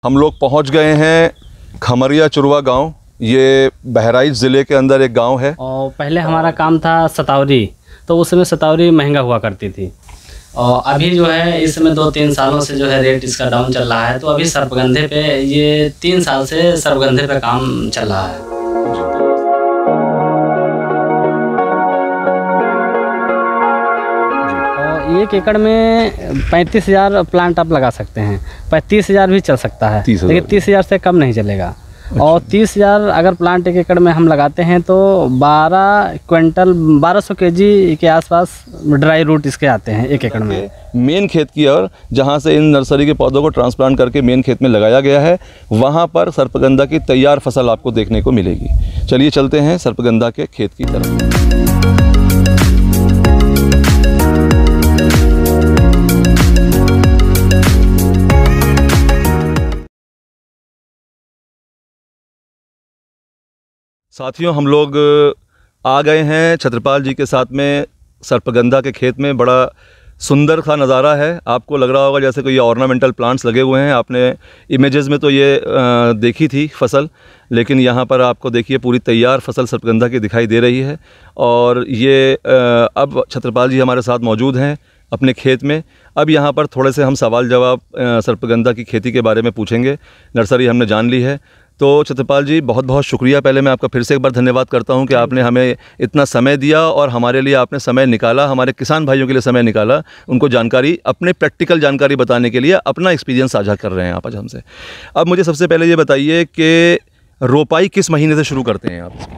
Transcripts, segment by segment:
हम लोग पहुंच गए हैं खमरिया चुरवा गांव। ये बहराइच ज़िले के अंदर एक गांव है। और पहले हमारा काम था सतावरी, तो उस समय सतावरी महंगा हुआ करती थी। और अभी जो है इस समय 2-3 सालों से जो है रेट इसका डाउन चल रहा है। तो अभी सर्पगंधे पे ये 3 साल से सर्पगंधे पे काम चल रहा है। 1 एकड़ में 35,000 प्लांट आप लगा सकते हैं। 35,000 भी चल सकता है, लेकिन 30,000 से कम नहीं चलेगा। और 30,000 अगर प्लांट 1 एकड़ में हम लगाते हैं तो 12 क्विंटल 1200 केजी के आसपास ड्राई रूट इसके आते हैं 1 एकड़ में। मेन खेत की ओर जहाँ से इन नर्सरी के पौधों को ट्रांसप्लांट करके मेन खेत में लगाया गया है, वहाँ पर सर्पगंधा की तैयार फसल आपको देखने को मिलेगी। चलिए चलते हैं सर्पगंधा के खेत की तरफ। साथियों, हम लोग आ गए हैं छत्रपाल जी के साथ में सर्पगंधा के खेत में। बड़ा सुंदर सा नज़ारा है। आपको लग रहा होगा जैसे कोई ऑर्नामेंटल प्लांट्स लगे हुए हैं। आपने इमेजेस में तो ये देखी थी फसल, लेकिन यहाँ पर आपको देखिए पूरी तैयार फसल सर्पगंधा की दिखाई दे रही है। और ये अब छत्रपाल जी हमारे साथ मौजूद हैं अपने खेत में। अब यहाँ पर थोड़े से हम सवाल जवाब सर्पगंधा की खेती के बारे में पूछेंगे। नर्सरी हमने जान ली है। तो छत्रपाल जी, बहुत बहुत शुक्रिया। पहले मैं आपका फिर से एक बार धन्यवाद करता हूं कि आपने हमें इतना समय दिया और हमारे लिए आपने समय निकाला, हमारे किसान भाइयों के लिए समय निकाला, उनको जानकारी, अपने प्रैक्टिकल जानकारी बताने के लिए अपना एक्सपीरियंस साझा कर रहे हैं आप आज हमसे। अब मुझे सबसे पहले ये बताइए कि रोपाई किस महीने से शुरू करते हैं आप इसकी?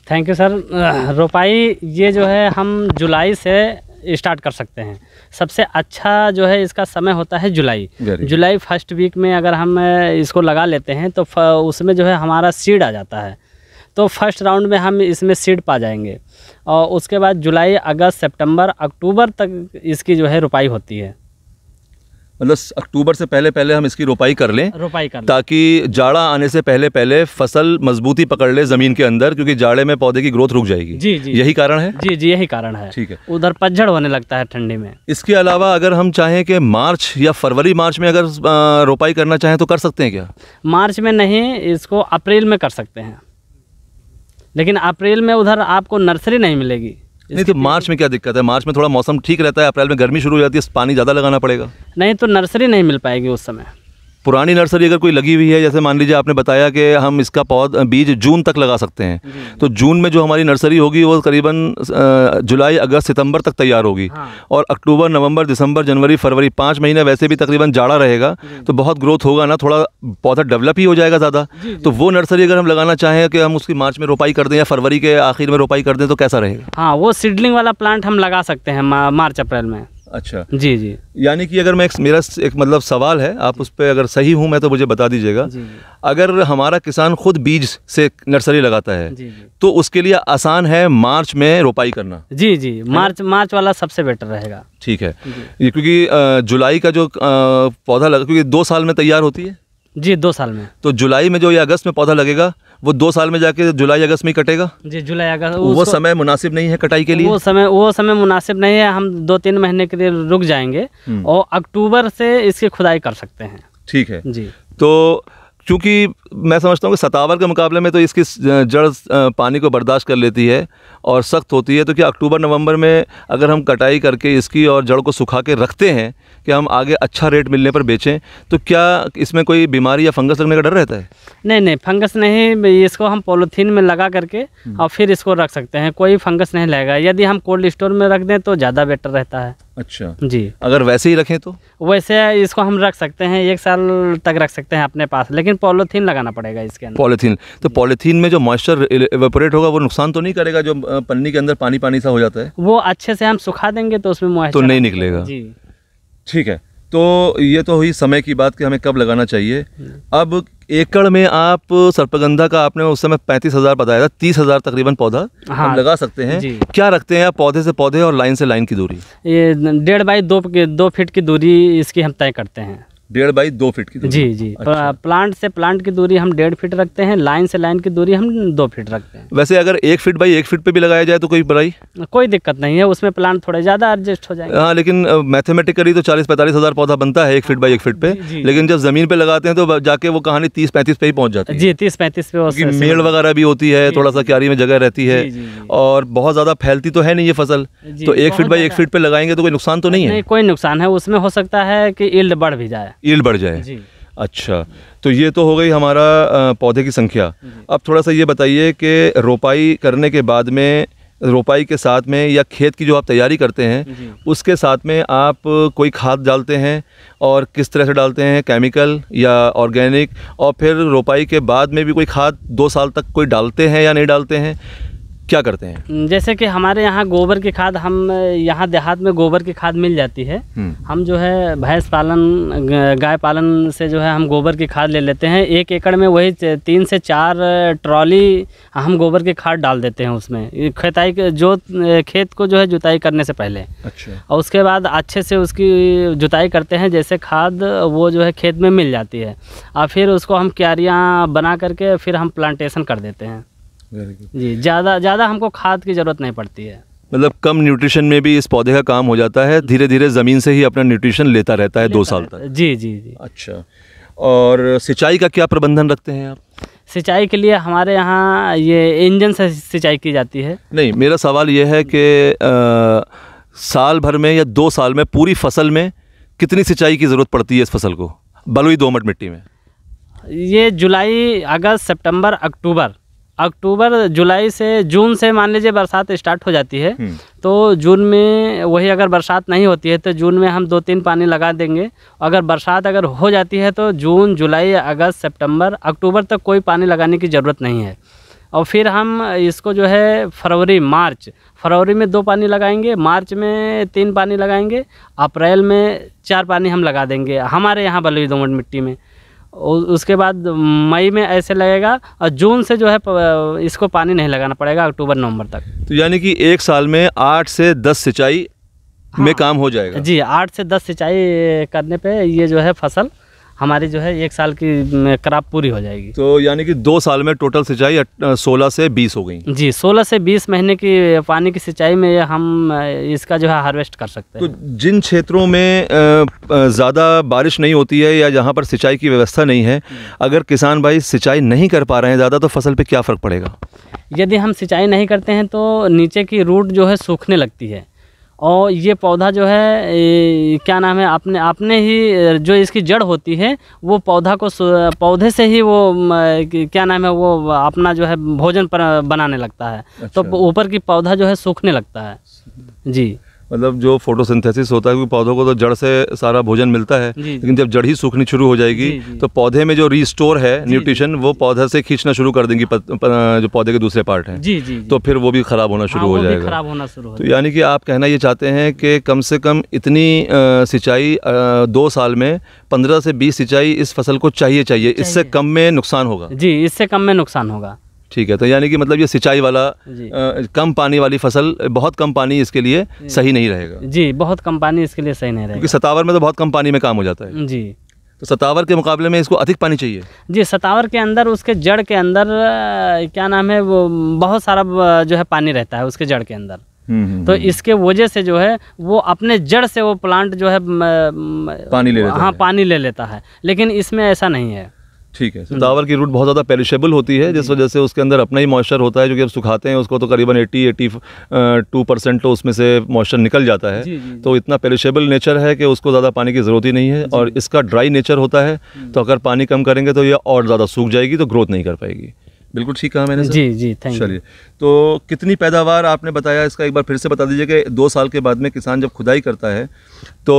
Thank you sir. रोपाई ये जो है हम जुलाई से स्टार्ट कर सकते हैं। सबसे अच्छा जो है इसका समय होता है जुलाई फर्स्ट वीक में। अगर हम इसको लगा लेते हैं तो उसमें जो है हमारा सीड आ जाता है, तो फर्स्ट राउंड में हम इसमें सीड पा जाएंगे। और उसके बाद जुलाई, अगस्त, सितंबर, अक्टूबर तक इसकी जो है रोपाई होती है। मतलब अक्टूबर से पहले पहले हम इसकी रोपाई कर लें, ताकि जाड़ा आने से पहले पहले फसल मजबूती पकड़ ले ज़मीन के अंदर, क्योंकि जाड़े में पौधे की ग्रोथ रुक जाएगी। जी, यही कारण है। जी, यही कारण है। ठीक है। उधर पतझड़ होने लगता है ठंडी में। इसके अलावा अगर हम चाहें कि मार्च या फरवरी मार्च में अगर रोपाई करना चाहें तो कर सकते हैं क्या? मार्च में नहीं, इसको अप्रैल में कर सकते हैं, लेकिन अप्रैल में उधर आपको नर्सरी नहीं मिलेगी। नहीं तो मार्च में क्या दिक्कत है? मार्च में थोड़ा मौसम ठीक रहता है, अप्रैल में गर्मी शुरू हो जाती है, पानी ज़्यादा लगाना पड़ेगा। नहीं तो नर्सरी नहीं मिल पाएगी उस समय। पुरानी नर्सरी अगर कोई लगी हुई है, जैसे मान लीजिए आपने बताया कि हम इसका बीज जून तक लगा सकते हैं, तो जून में जो हमारी नर्सरी होगी वो करीबन जुलाई, अगस्त, सितंबर तक तैयार होगी। हाँ। और अक्टूबर, नवंबर, दिसंबर, जनवरी, फरवरी 5 महीने वैसे भी तकरीबन जाड़ा रहेगा, तो बहुत ग्रोथ होगा ना, थोड़ा पौधा डेवलप ही हो जाएगा ज़्यादा। तो वो नर्सरी अगर हम लगाना चाहें कि हम उसकी मार्च में रोपाई कर दें या फरवरी के आखिर में रोपाई कर दें तो कैसा रहेगा? हाँ, वो सीडलिंग वाला प्लांट हम लगा सकते हैं मार्च अप्रैल में। अच्छा जी। यानी कि अगर मेरा एक मतलब सवाल है, आप उस पर अगर सही हूँ मैं तो मुझे बता दीजिएगा। अगर हमारा किसान खुद बीज से नर्सरी लगाता है तो उसके लिए आसान है मार्च में रोपाई करना। जी, मार्च वाला सबसे बेटर रहेगा। ठीक है, क्योंकि जुलाई का जो पौधा लगा, क्योंकि 2 साल में तैयार होती है। जी, 2 साल में। तो जुलाई में जो या अगस्त में पौधा लगेगा वो 2 साल में जाके जुलाई अगस्त में ही कटेगा। जी, जुलाई अगस्त वो समय मुनासिब नहीं है कटाई के लिए। वो समय मुनासिब नहीं है। हम 2-3 महीने के लिए रुक जाएंगे और अक्टूबर से इसकी खुदाई कर सकते हैं। ठीक है जी। तो क्योंकि मैं समझता हूँ कि सतावर के मुकाबले में तो इसकी जड़ पानी को बर्दाश्त कर लेती है और सख्त होती है, तो क्या अक्टूबर नवंबर में अगर हम कटाई करके इसकी और जड़ को सुखा के रखते हैं कि हम आगे अच्छा रेट मिलने पर बेचें, तो क्या इसमें कोई बीमारी या फंगस लगने का डर रहता है? नहीं, फंगस नहीं। इसको हम पॉलीथीन में लगा करके और फिर इसको रख सकते हैं, कोई फंगस नहीं लगेगा। यदि हम कोल्ड स्टोर में रख दें तो ज़्यादा बेटर रहता है। अच्छा जी। अगर वैसे ही रखें तो? वैसे इसको हम रख सकते हैं, 1 साल तक रख सकते हैं अपने पास, लेकिन पॉलीथीन लगाना पड़ेगा इसके अंदर। पॉलीथीन, तो पॉलीथीन में जो मॉइस्चर इवेपोरेट होगा वो नुकसान तो नहीं करेगा? जो पन्नी के अंदर पानी पानी सा हो जाता है वो अच्छे से हम सुखा देंगे तो उसमें मॉइस्चर तो नहीं निकलेगा। जी। ठीक है, तो ये तो हुई समय की बात कि हमें कब लगाना चाहिए। अब एकड़ में आप सर्पगंधा का आपने उस समय 35,000 बताया था, 30,000 तकरीबन पौधा हम लगा सकते हैं। क्या रखते हैं आप पौधे से पौधे और लाइन से लाइन की दूरी? ये 1.5 बाई 2 फीट की दूरी इसकी हम तय करते हैं। 1.5 बाई 2 फीट की दूरी। जी जी। अच्छा। प्लांट से प्लांट की दूरी हम 1.5 फीट रखते हैं, लाइन से लाइन की दूरी हम 2 फीट रखते हैं। वैसे अगर 1 फीट बाई 1 फीट पे भी लगाया जाए तो कोई बुराई? कोई दिक्कत नहीं है, उसमें प्लांट थोड़े ज़्यादा एडजस्ट हो जाएंगे। हाँ, लेकिन मैथमेटिकली तो 40-45 हज़ार पौधा बनता है 1 फीट बाई 1 फीट पे। लेकिन जब ज़मीन पे लगाते हैं तो जाके वो कहानी 30-35 पे ही पहुँच जाती है। जी, 30-35 पे। मेड़ वगैरह भी होती है, थोड़ा सा क्यारी में जगह रहती है, और बहुत ज़्यादा फैलती तो है नहीं ये फसल। तो 1 फीट बाई 1 फीट पे लगाएंगे तो कोई नुकसान तो नहीं है? नहीं, कोई नुकसान है, उसमें हो सकता है कि यील्ड बढ़ भी जाए। यील्ड बढ़ जाए जी। अच्छा, तो ये तो हो गई हमारा पौधे की संख्या। अब थोड़ा सा ये बताइए कि रोपाई करने के बाद में, रोपाई के साथ में या खेत की जो आप तैयारी करते हैं उसके साथ में आप कोई खाद डालते हैं, और किस तरह से डालते हैं, केमिकल या ऑर्गेनिक? और फिर रोपाई के बाद में भी कोई खाद 2 साल तक कोई डालते हैं या नहीं डालते हैं, क्या करते हैं? जैसे कि हमारे यहाँ गोबर की खाद, हम यहाँ देहात में गोबर की खाद मिल जाती है। हम जो है भैंस पालन, गाय पालन से जो है हम गोबर की खाद ले लेते हैं। 1 एकड़ में वही 3 से 4 ट्रॉली हम गोबर की खाद डाल देते हैं उसमें, खेताई खेत को जो है जुताई करने से पहले। अच्छा। और उसके बाद अच्छे से उसकी जुताई करते हैं, जैसे खाद वो जो है खेत में मिल जाती है, और फिर उसको हम क्यारियाँ बना करके फिर हम प्लांटेशन कर देते हैं। जी, ज़्यादा हमको खाद की ज़रूरत नहीं पड़ती है। मतलब कम न्यूट्रिशन में भी इस पौधे का काम हो जाता है, धीरे धीरे ज़मीन से ही अपना न्यूट्रिशन लेता रहता है 2 साल तक। जी जी जी। अच्छा, और सिंचाई का क्या प्रबंधन रखते हैं आप? सिंचाई के लिए हमारे यहाँ ये इंजन से सिंचाई की जाती है। नहीं, मेरा सवाल ये है कि साल भर में या 2 साल में पूरी फसल में कितनी सिंचाई की ज़रूरत पड़ती है इस फसल को, बलुई दोमट मिट्टी में? ये जुलाई, अगस्त, सितंबर, अक्टूबर, जुलाई से जून से मान लीजिए बरसात स्टार्ट हो जाती है। तो जून में वही अगर बरसात नहीं होती है तो जून में हम 2-3 पानी लगा देंगे। अगर बरसात अगर हो जाती है तो जून, जुलाई, अगस्त, सितंबर, अक्टूबर तक कोई पानी लगाने की ज़रूरत नहीं है। और फिर हम इसको जो है फरवरी में 2 पानी लगाएंगे, मार्च में 3 पानी लगाएंगे, अप्रैल में 4 पानी हम लगा देंगे हमारे यहाँ बलुई दोमट मिट्टी में। उसके बाद मई में ऐसे लगेगा, और जून से जो है इसको पानी नहीं लगाना पड़ेगा अक्टूबर नवंबर तक। तो यानी कि 1 साल में 8 से 10 सिंचाई में काम हो जाएगा? जी, 8 से 10 सिंचाई करने पे ये जो है फसल हमारी जो है 1 साल की क्रॉप पूरी हो जाएगी। तो यानी कि 2 साल में टोटल सिंचाई 16 से 20 हो गई? जी, 16 से 20 महीने की पानी की सिंचाई में हम इसका जो है हार्वेस्ट कर सकते हैं। तो जिन क्षेत्रों में ज़्यादा बारिश नहीं होती है या जहाँ पर सिंचाई की व्यवस्था नहीं है, अगर किसान भाई सिंचाई नहीं कर पा रहे हैं ज़्यादा, तो फसल पे क्या फ़र्क पड़ेगा? यदि हम सिंचाई नहीं करते हैं तो नीचे की रूट जो है सूखने लगती है, और ये पौधा जो है क्या नाम है, अपने ही जो इसकी जड़ होती है वो पौधे से ही वो क्या नाम है, वो अपना जो है भोजन बनाने लगता है। अच्छा। तो ऊपर की पौधा जो है सूखने लगता है। जी, मतलब जो फोटोसिंथेसिस होता है, क्योंकि पौधों को तो जड़ से सारा भोजन मिलता है, लेकिन जब जड़ ही सूखनी शुरू हो जाएगी तो पौधे में जो रिस्टोर है न्यूट्रिशन वो पौधे से खींचना शुरू कर देंगी जो पौधे के दूसरे पार्ट हैं। जी जी। तो फिर वो भी खराब होना शुरू हो जाएगा। खराब होना शुरू हो तो यानी कि आप कहना ये चाहते हैं कि कम से कम इतनी सिंचाई 2 साल में 15 से 20 सिंचाई इस फसल को चाहिए। इससे कम में नुकसान होगा? जी, इससे कम में नुकसान होगा। ठीक है, तो यानी कि मतलब ये सिंचाई वाला कम पानी वाली फसल, बहुत कम पानी इसके लिए सही नहीं रहेगा? जी, बहुत कम पानी इसके लिए सही नहीं रहेगा, क्योंकि सतावर में तो बहुत कम पानी में काम हो जाता है। जी, तो सतावर के मुकाबले में इसको अधिक पानी चाहिए? जी, सतावर के अंदर उसके जड़ के अंदर क्या नाम है, वो बहुत सारा जो है पानी रहता है उसके जड़ के अंदर। तो इसके वजह से जो है वो अपने जड़ से वो प्लांट जो है पानी ले लेता है। हाँ, पानी ले लेता है, लेकिन इसमें ऐसा नहीं है। ठीक है, सतावर की रूट बहुत ज़्यादा पेरिशेबल होती है, जिस वजह से उसके अंदर अपना ही मॉइस्चर होता है, जो कि अब सुखाते हैं उसको तो करीबन 80-82% तो उसमें से मॉइस्चर निकल जाता है। जी। तो इतना पेरिशेबल नेचर है कि उसको ज़्यादा पानी की ज़रूरत ही नहीं है, और इसका ड्राई नेचर होता है, तो अगर पानी कम करेंगे तो ये और ज़्यादा सूख जाएगी, तो ग्रोथ नहीं कर पाएगी। बिल्कुल ठीक कहा मैंने सर? जी जी, थैंक यू। चलिए, तो कितनी पैदावार आपने बताया इसका, एक बार फिर से बता दीजिए कि 2 साल के बाद में किसान जब खुदाई करता है तो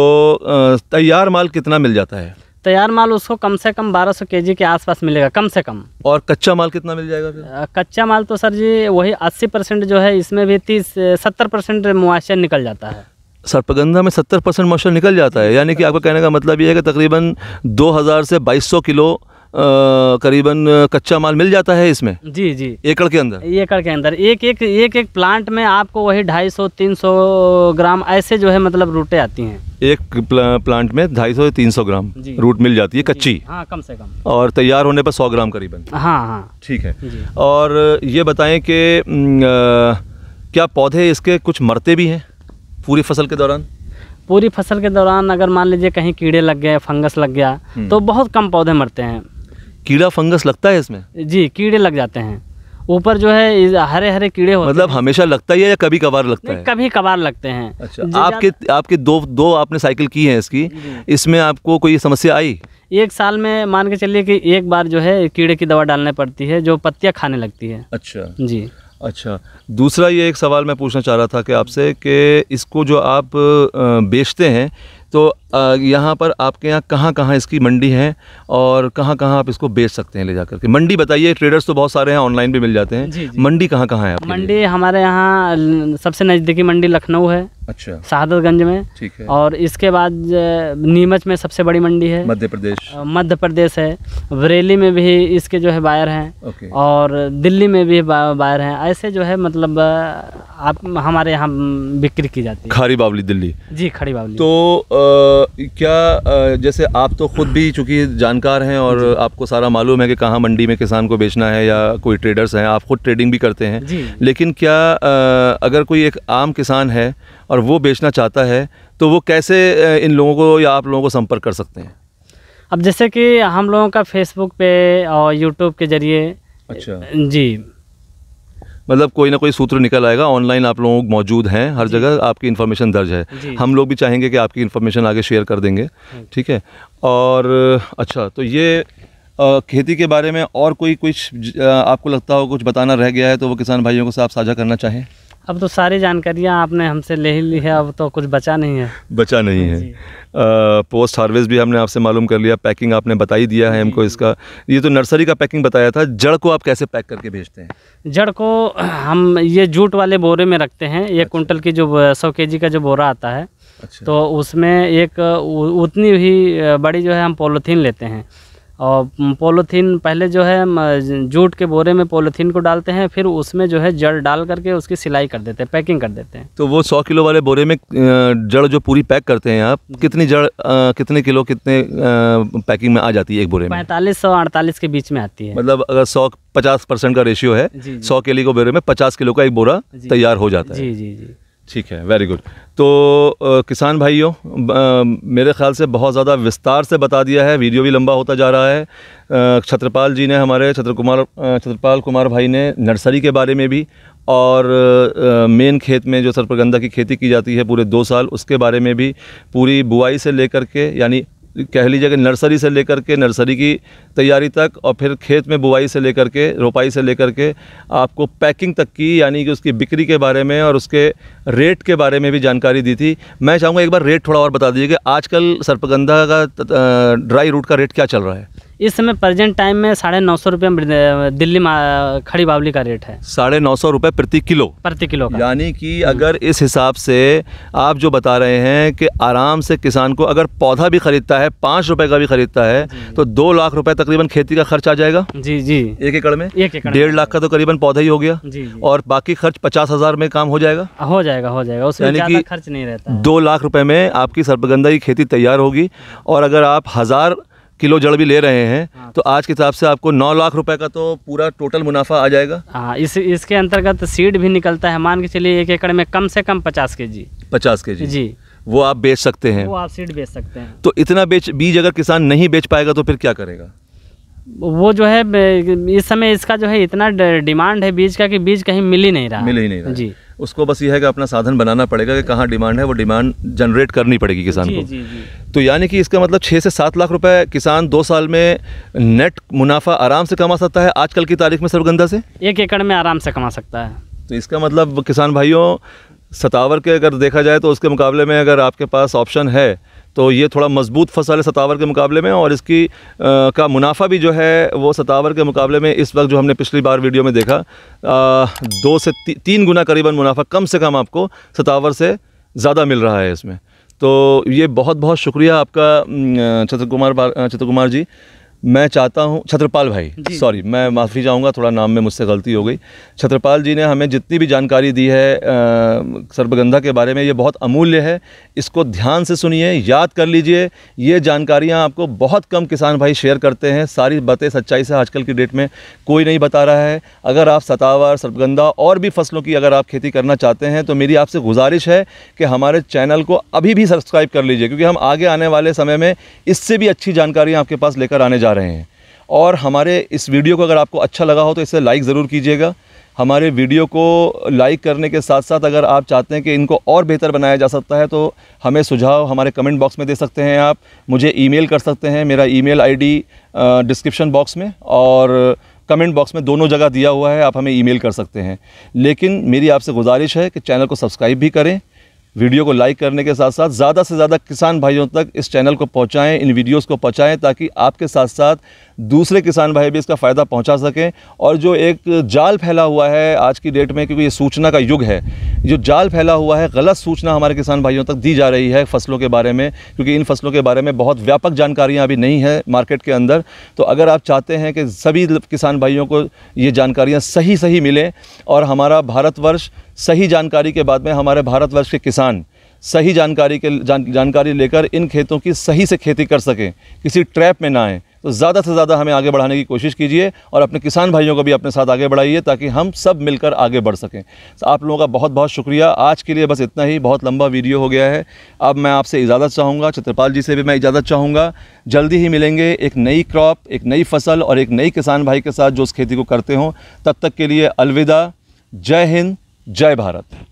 तैयार माल कितना मिल जाता है? तैयार माल उसको कम से कम 1200 kg के आसपास मिलेगा, कम से कम। और कच्चा माल कितना मिल जाएगा फिर? कच्चा माल तो सर जी वही 80% जो है, इसमें भी 30-70% मॉइस्चर निकल जाता है। सर्पगंधा में 70% मॉइस्चर निकल जाता है, यानी कि आपका कहने का मतलब ये है कि तकरीबन 2000 से 2200 किलो करीबन कच्चा माल मिल जाता है इसमें? जी जी, एकड़ के अंदर? एकड़ के अंदर एक प्लांट में आपको वही 250-300 ग्राम ऐसे जो है मतलब रूटें आती हैं। एक प्लांट में 250 से 300 ग्राम रूट मिल जाती है कच्ची? हाँ, कम से कम। और तैयार होने पर 100 ग्राम करीबन? हाँ हाँ, ठीक है। और ये बताएं कि क्या पौधे इसके कुछ मरते भी हैं पूरी फसल के दौरान? पूरी फसल के दौरान अगर मान लीजिए कहीं कीड़े लग गए, फंगस लग गया, तो बहुत कम पौधे मरते हैं। कीड़ा फंगस लगता है इसमें? जी, कीड़े लग जाते हैं ऊपर जो है, हरे हरे कीड़े होते हैं। मतलब हमेशा लगता ही है या कभी कभार लगता है? कभी कभार लगते हैं। अच्छा, आपके दो आपने साइकिल की है इसकी, इसमें आपको कोई समस्या आई? एक साल में मान के चलिए कि एक बार जो है कीड़े की दवा डालनी पड़ती है, जो पत्तियां खाने लगती है। अच्छा जी। अच्छा, दूसरा ये एक सवाल मैं पूछना चाह रहा था कि आपसे कि इसको जो आप बेचते हैं तो यहाँ पर आपके यहाँ कहाँ कहाँ इसकी मंडी है और कहाँ कहाँ आप इसको बेच सकते हैं ले जाकर के? मंडी बताइए, ट्रेडर्स तो बहुत सारे हैं, ऑनलाइन भी मिल जाते हैं। जी जी। मंडी कहाँ कहाँ है आपके? मंडी हमारे यहाँ सबसे नज़दीकी मंडी लखनऊ है। अच्छा, शहादतगंज में। ठीक है। और इसके बाद नीमच में सबसे बड़ी मंडी है। मध्य प्रदेश है। बरेली में भी इसके जो है बायर हैं। और दिल्ली में भी बायर हैं। ऐसे जो है मतलब आप हमारे यहाँ बिक्री की जाती है। खारी बावली दिल्ली? जी, खारी बावली। तो क्या जैसे आप तो खुद भी चूँकि जानकार हैं और आपको सारा मालूम है कि कहाँ मंडी में किसान को बेचना है, या कोई ट्रेडर्स हैं, आप खुद ट्रेडिंग भी करते हैं, लेकिन क्या अगर कोई एक आम किसान है और वो बेचना चाहता है तो वो कैसे इन लोगों को या आप लोगों को संपर्क कर सकते हैं? अब जैसे कि हम लोगों का फेसबुक पे और यूट्यूब के जरिए। अच्छा जी, मतलब कोई ना कोई सूत्र निकल आएगा। ऑनलाइन आप लोग मौजूद हैं, हर जगह आपकी इन्फॉर्मेशन दर्ज है। हम लोग भी चाहेंगे कि आपकी इन्फॉर्मेशन आगे शेयर कर देंगे। ठीक है। और अच्छा, तो ये खेती के बारे में और कोई कुछ आपको लगता हो कुछ बताना रह गया है तो वो किसान भाइयों को आप साझा करना चाहें? अब तो सारी जानकारियाँ आपने हमसे ले ही ली है, अब तो कुछ बचा नहीं है। बचा नहीं है। पोस्ट हार्वेस्ट भी हमने आपसे मालूम कर लिया, पैकिंग आपने बता ही दिया है हमको इसका। ये तो नर्सरी का पैकिंग बताया था, जड़ को आप कैसे पैक करके भेजते हैं? जड़ को हम ये जूट वाले बोरे में रखते हैं। 1 कुंटल की जो 100 kg का जो बोरा आता है। अच्छा। तो उसमें एक उतनी ही बड़ी जो है हम पॉलीथीन लेते हैं, और पॉलीथीन पहले जो है जूट के बोरे में पॉलीथीन को डालते हैं, फिर उसमें जो है जड़ डाल करके उसकी सिलाई कर देते हैं, पैकिंग कर देते हैं। तो वो 100 किलो वाले बोरे में जड़ जो पूरी पैक करते हैं आप, कितनी जड़ कितने किलो कितने पैकिंग में आ जाती है एक बोरे में? 45-48 के बीच में आती है। मतलब अगर 100-50% का रेशियो है, 100 kg के बोरे में 50 किलो का एक बोरा तैयार हो जाता है। जी जी जी, ठीक है, वेरी गुड। तो किसान भाइयों, मेरे ख्याल से बहुत ज़्यादा विस्तार से बता दिया है, वीडियो भी लंबा होता जा रहा है। छत्रपाल जी ने, हमारे छत्रपाल कुमार भाई ने नर्सरी के बारे में भी, और मेन खेत में जो सर्पगंधा की खेती की जाती है पूरे 2 साल, उसके बारे में भी, पूरी बुआई से लेकर के, यानी कह लीजिए कि नर्सरी से लेकर के नर्सरी की तैयारी तक, और फिर खेत में बुआई से लेकर के, रोपाई से लेकर के आपको पैकिंग तक की, यानी कि उसकी बिक्री के बारे में और उसके रेट के बारे में भी जानकारी दी थी। मैं चाहूँगा एक बार रेट थोड़ा और बता दीजिए कि आजकल सर्पगंधा का ड्राई रूट का रेट क्या चल रहा है इस समय? प्रेजेंट टाइम में 950 रुपये दिल्ली खड़ी बावली का रेट है। 950 रुपये प्रति किलो? प्रति किलो का। यानी कि अगर इस हिसाब से आप जो बता रहे हैं कि आराम से किसान को अगर पौधा भी खरीदता है, 5 रुपये का भी खरीदता है, तो 2 लाख रुपए तकरीबन खेती का खर्च आ जाएगा। जी जी, 1 एकड़ में 1.5 लाख का तो करीबन पौधा ही हो गया। जी, और बाकी खर्च 50,000 में काम हो जाएगा। हो जाएगा, उसमें ज़्यादा खर्च नहीं रहता। 2 लाख रुपए में आपकी सर्पगंधा की खेती तैयार होगी। और अगर आप 1000 किलो जड़ भी ले रहे हैं तो आज के हिसाब से आपको 9 लाख रुपए का तो पूरा टोटल मुनाफा आ जाएगा। हाँ, इसके अंतर्गत सीड भी निकलता है। मान के चलिए 1 एकड़ में कम से कम 50 kg। 50 kg जी, वो आप बेच सकते हैं। वो आप सीड बेच सकते हैं। तो इतना बीज अगर किसान नहीं बेच पाएगा तो फिर क्या करेगा? वो जो है इस समय इसका जो है इतना डिमांड है बीज का कि बीज कहीं मिल ही नहीं रहा जी। उसको बस ये है कि अपना साधन बनाना पड़ेगा कि कहाँ डिमांड है, वो डिमांड जनरेट करनी पड़ेगी किसान को। जी। तो यानी कि इसका मतलब 6 से 7 लाख रुपए किसान 2 साल में नेट मुनाफा आराम से कमा सकता है आजकल की तारीख में सर्पगंधा से। 1 एकड़ में आराम से कमा सकता है। तो इसका मतलब किसान भाइयों, सतावर के अगर देखा जाए तो उसके मुकाबले में अगर आपके पास ऑप्शन है तो ये थोड़ा मजबूत फसल है सतावर के मुकाबले में, और इसकी का मुनाफा भी जो है वो सतावर के मुकाबले में इस वक्त जो हमने पिछली बार वीडियो में देखा 2 से 3 गुना करीबन मुनाफा कम से कम आपको सतावर से ज़्यादा मिल रहा है इसमें। तो ये बहुत बहुत शुक्रिया आपका छत्र कुमार जी। मैं चाहता हूं, छत्रपाल भाई, सॉरी मैं माफ़ी चाहूँगा, थोड़ा नाम में मुझसे गलती हो गई। छत्रपाल जी ने हमें जितनी भी जानकारी दी है सर्पगंधा के बारे में, ये बहुत अमूल्य है। इसको ध्यान से सुनिए, याद कर लीजिए। ये जानकारियाँ आपको बहुत कम किसान भाई शेयर करते हैं। सारी बातें सच्चाई से आजकल की डेट में कोई नहीं बता रहा है। अगर आप सतावर, सर्पगंधा और भी फसलों की अगर आप खेती करना चाहते हैं तो मेरी आपसे गुजारिश है कि हमारे चैनल को अभी भी सब्सक्राइब कर लीजिए, क्योंकि हम आगे आने वाले समय में इससे भी अच्छी जानकारियाँ आपके पास लेकर आने जा रहे हैं। और हमारे इस वीडियो को अगर आपको अच्छा लगा हो तो इसे लाइक ज़रूर कीजिएगा। हमारे वीडियो को लाइक करने के साथ साथ अगर आप चाहते हैं कि इनको और बेहतर बनाया जा सकता है तो हमें सुझाव हमारे कमेंट बॉक्स में दे सकते हैं। आप मुझे ईमेल कर सकते हैं, मेरा ईमेल आईडी डिस्क्रिप्शन बॉक्स में और कमेंट बॉक्स में दोनों जगह दिया हुआ है, आप हमें ईमेल कर सकते हैं। लेकिन मेरी आपसे गुजारिश है कि चैनल को सब्सक्राइब भी करें, वीडियो को लाइक करने के साथ साथ ज़्यादा से ज़्यादा किसान भाइयों तक इस चैनल को पहुंचाएं, इन वीडियोस को पहुंचाएं, ताकि आपके साथ साथ दूसरे किसान भाई भी इसका फ़ायदा पहुंचा सकें। और जो एक जाल फैला हुआ है आज की डेट में, क्योंकि ये सूचना का युग है, जो जाल फैला हुआ है, गलत सूचना हमारे किसान भाइयों तक दी जा रही है फसलों के बारे में, क्योंकि इन फसलों के बारे में बहुत व्यापक जानकारियाँ अभी नहीं है मार्केट के अंदर। तो अगर आप चाहते हैं कि सभी किसान भाइयों को ये जानकारियाँ सही मिलें और हमारा भारतवर्ष सही जानकारी के बाद में हमारे भारतवर्ष के किसान सही जानकारी लेकर इन खेतों की सही से खेती कर सकें, किसी ट्रैप में ना आए, तो ज़्यादा से ज़्यादा हमें आगे बढ़ाने की कोशिश कीजिए और अपने किसान भाइयों को भी अपने साथ आगे बढ़ाइए, ताकि हम सब मिलकर आगे बढ़ सकें। तो आप लोगों का बहुत बहुत शुक्रिया। आज के लिए बस इतना ही, बहुत लंबा वीडियो हो गया है। अब मैं आपसे इजाज़त चाहूँगा, छत्रपाल जी से भी मैं इजाज़त चाहूँगा। जल्दी ही मिलेंगे एक नई क्रॉप, एक नई फसल और एक नई किसान भाई के साथ जो उस खेती को करते हों। तब तक के लिए अलविदा। जय हिंद, जय भारत।